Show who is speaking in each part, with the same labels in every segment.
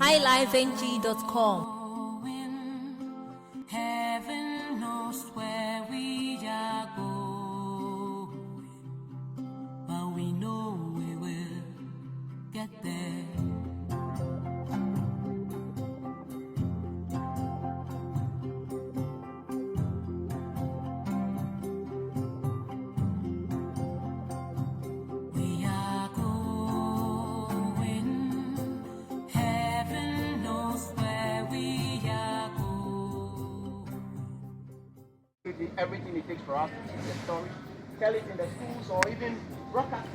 Speaker 1: highlifeng.com.
Speaker 2: Heaven knows where we are going, but we know we will get there. We are going, heaven knows where we are going.
Speaker 3: Everything it takes for us to teach the story, tell it in the schools or even broadcast it.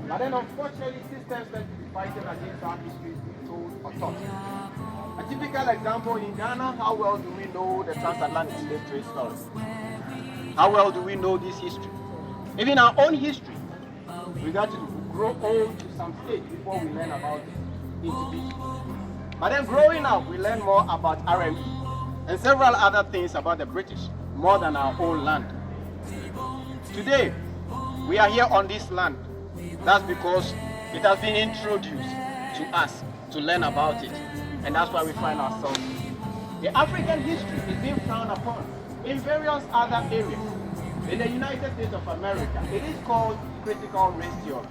Speaker 3: But then unfortunately systems that be fighting against our history being told or taught. A typical example in Ghana, how well do we know the transatlantic slave trade story? How well do we know this history? Even our own history, we got to grow old to some stage before we learn about it individually. But then growing up, we learn more about RME and several other things about the British, more than our own land. Today, we are here on this land. That's because it has been introduced to us to learn about it. And that's why we find ourselves here. The African history is being frowned upon in various other areas. In the United States of America, it is called critical race theory,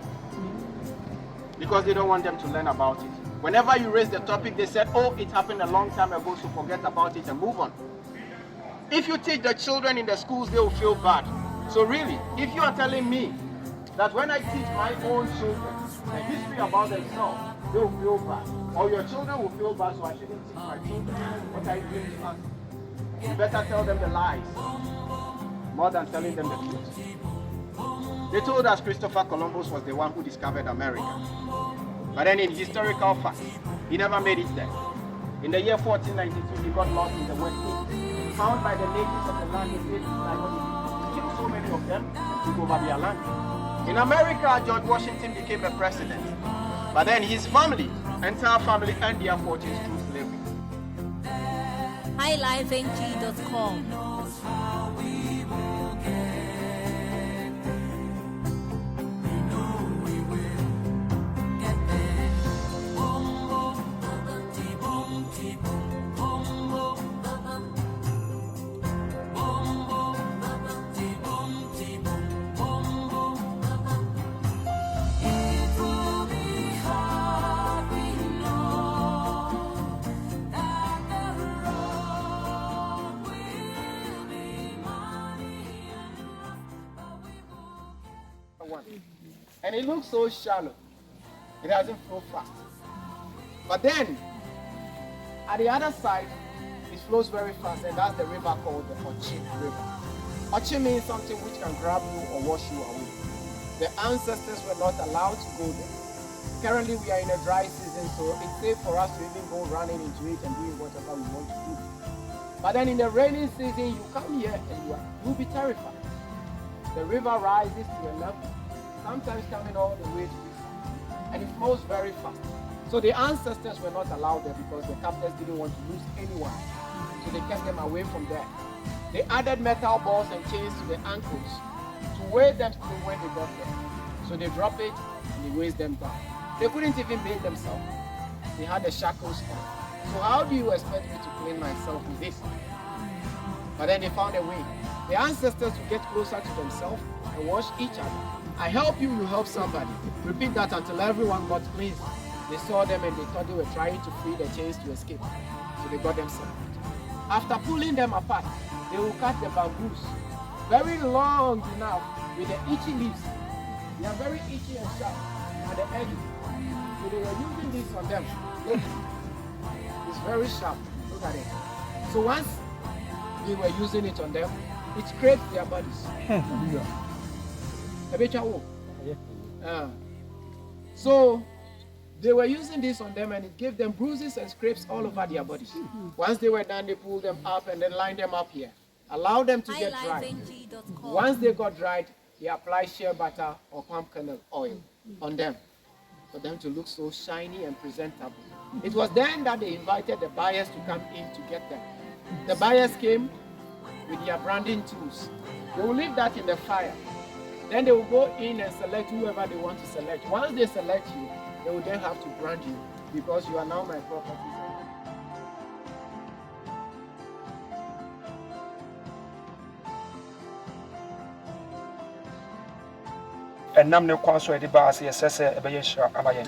Speaker 3: because they don't want them to learn about it. Whenever you raise the topic, they said, oh, it happened a long time ago, so forget about it and move on. If you teach the children in the schools, they will feel bad. So really, if you are telling me that when I teach my own children the history about themselves, they will feel bad, or your children will feel bad, so I shouldn't teach my children, what are you doing to us? You better tell them the lies, more than telling them the truth. They told us Christopher Columbus was the one who discovered America. But then in historical fact, he never made it there. In the year 1492, he got lost in the West Indies, found by the natives of the land. They said, kill so many of them and took over their land. In America, George Washington became a president. But then his family, entire family, earned their fortunes through slavery.
Speaker 1: highlifeng.com.
Speaker 3: And it looks so shallow. It doesn't flow fast. But then, at the other side, it flows very fast, and that's the river called the Assin River. Assin means something which can grab you or wash you away. The ancestors were not allowed to go there. Currently, we are in a dry season, so it's safe for us to even go running into it and doing whatever we want to do. But then in the rainy season, you come here and you'll be terrified. The river rises to a level, sometimes coming all the way to this side, and it flows very fast. So the ancestors were not allowed there because the captors didn't want to lose anyone. So they kept them away from there. They added metal balls and chains to the ankles to weigh them through when they got there. So they drop it and it weighs them down. They couldn't even bathe themselves. They had the shackles on. So how do you expect me to clean myself with this? But then they found a way. The ancestors would get closer to themselves and wash each other. I help you, you help somebody. Repeat that until everyone got cleansed. They saw them and they thought they were trying to free the chains to escape. So they got them separated. After pulling them apart, they will cut the bamboos very long enough with the itchy leaves. They are very itchy and sharp at the edges. So they were using this on them. Look, it's very sharp. Look at it. So once they were using it on them, it scraped their bodies. So they were using this on them and it gave them bruises and scrapes all over their bodies. Once they were done, they pulled them up and then lined them up here. Allow them to get dried. Once they got dried, they applied shea butter or palm kernel oil on them for them to look so shiny and presentable. It was then that they invited the buyers to come in to get them. The buyers came with their branding tools. They will leave that in the fire. Then they will go in and select whoever they want to select. Once they select you, they will then have to brand you because you are now my property.
Speaker 4: and nam ne kwan so e de ba ase yesese e be yeshira amaye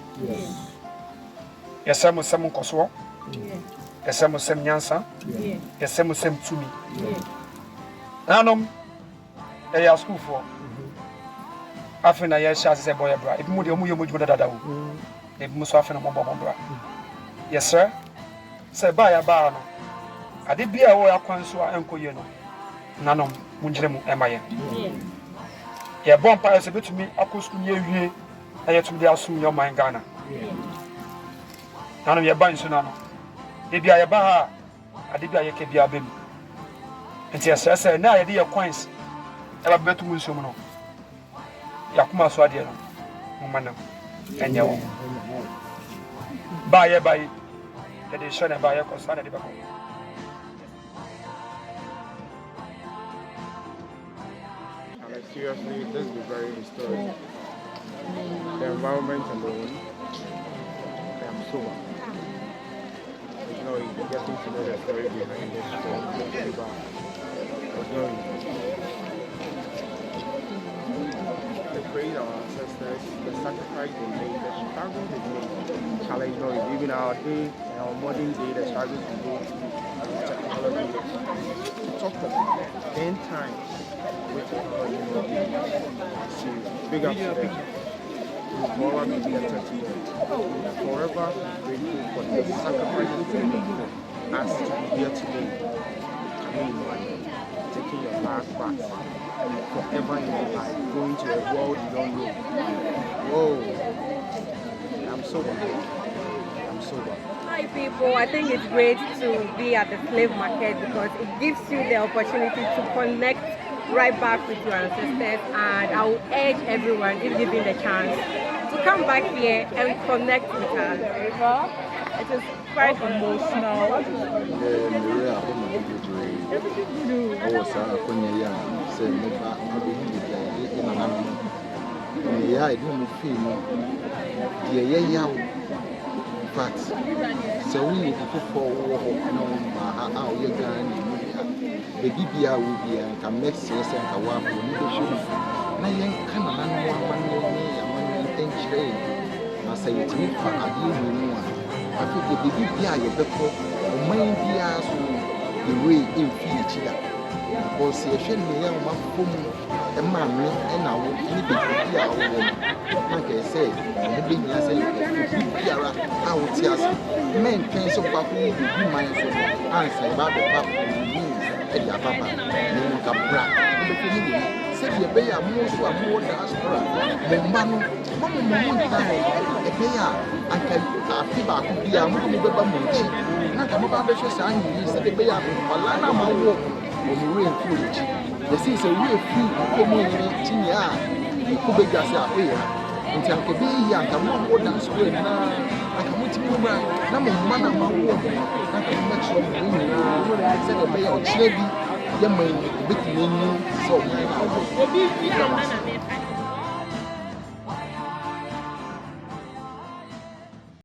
Speaker 4: yesem sem koso yesem sem nyansa yesem sem tumi nanom e ya school for afina yesha se boy bra e bi mu de omu yemu djuma dada wo e bi mu so afina mo bra yes sir say ba ya ba no ade bia wo yakwan so enkoye no nanom munjire mu emaye ye bon pa se betumi akosku ni ewie ayetumi de asum yo man Ghana nanom ye ban so na no de bia ye ba ha ade bia ye ke bia bem enti say na ye de ye coins e ba betumu nso mu no yakuma so ade no mo manam enye wo ba ye the shone by your concern.
Speaker 3: Seriously, this is very historic. The environment alone, I'm sober. You know, you're getting to know the story behind this story. The praise our ancestors, the sacrifice they made, the struggle they made. Challenge, you know, even our day, in our modern day, the struggles we go through, technology. Talk about 10 times with technology. Big up to them. We'll forever be indebted to them. Forever grateful for the sacrifices they made for us to be here today. Taking your last bath. Forever in your life, going to a world you don't know. Whoa. I'm sober.
Speaker 5: Hi people, I think it's great to be at the slave market because it gives you the opportunity to connect right back with your ancestors, and I will urge everyone, if given the chance, to come back here and connect with us. It is quite emotional.
Speaker 6: But so we for how you're going baby bia will be and can make sense and a walk with you. Now, young can I say it to me for a deal. I feel the baby bia your before, or main bia the way in future. Or say, a shame me young a man and I will any baby bia. Like I said, the baby I say, I would tell men things of Baku, you mind so answer about the papa and your papa, name of Bra. Said you pay a more diaspora, Mombano, a payer, and can feel back to be a movie. Not about the sign, you said the payer, Malana, my walk, or marine footage. The seas are real free, community, Kubegas are until I can be here, I can walk more than square now. I can wait to move around. Now, my man, my walk. I can make sure I said, obey our chevy. Your man, big so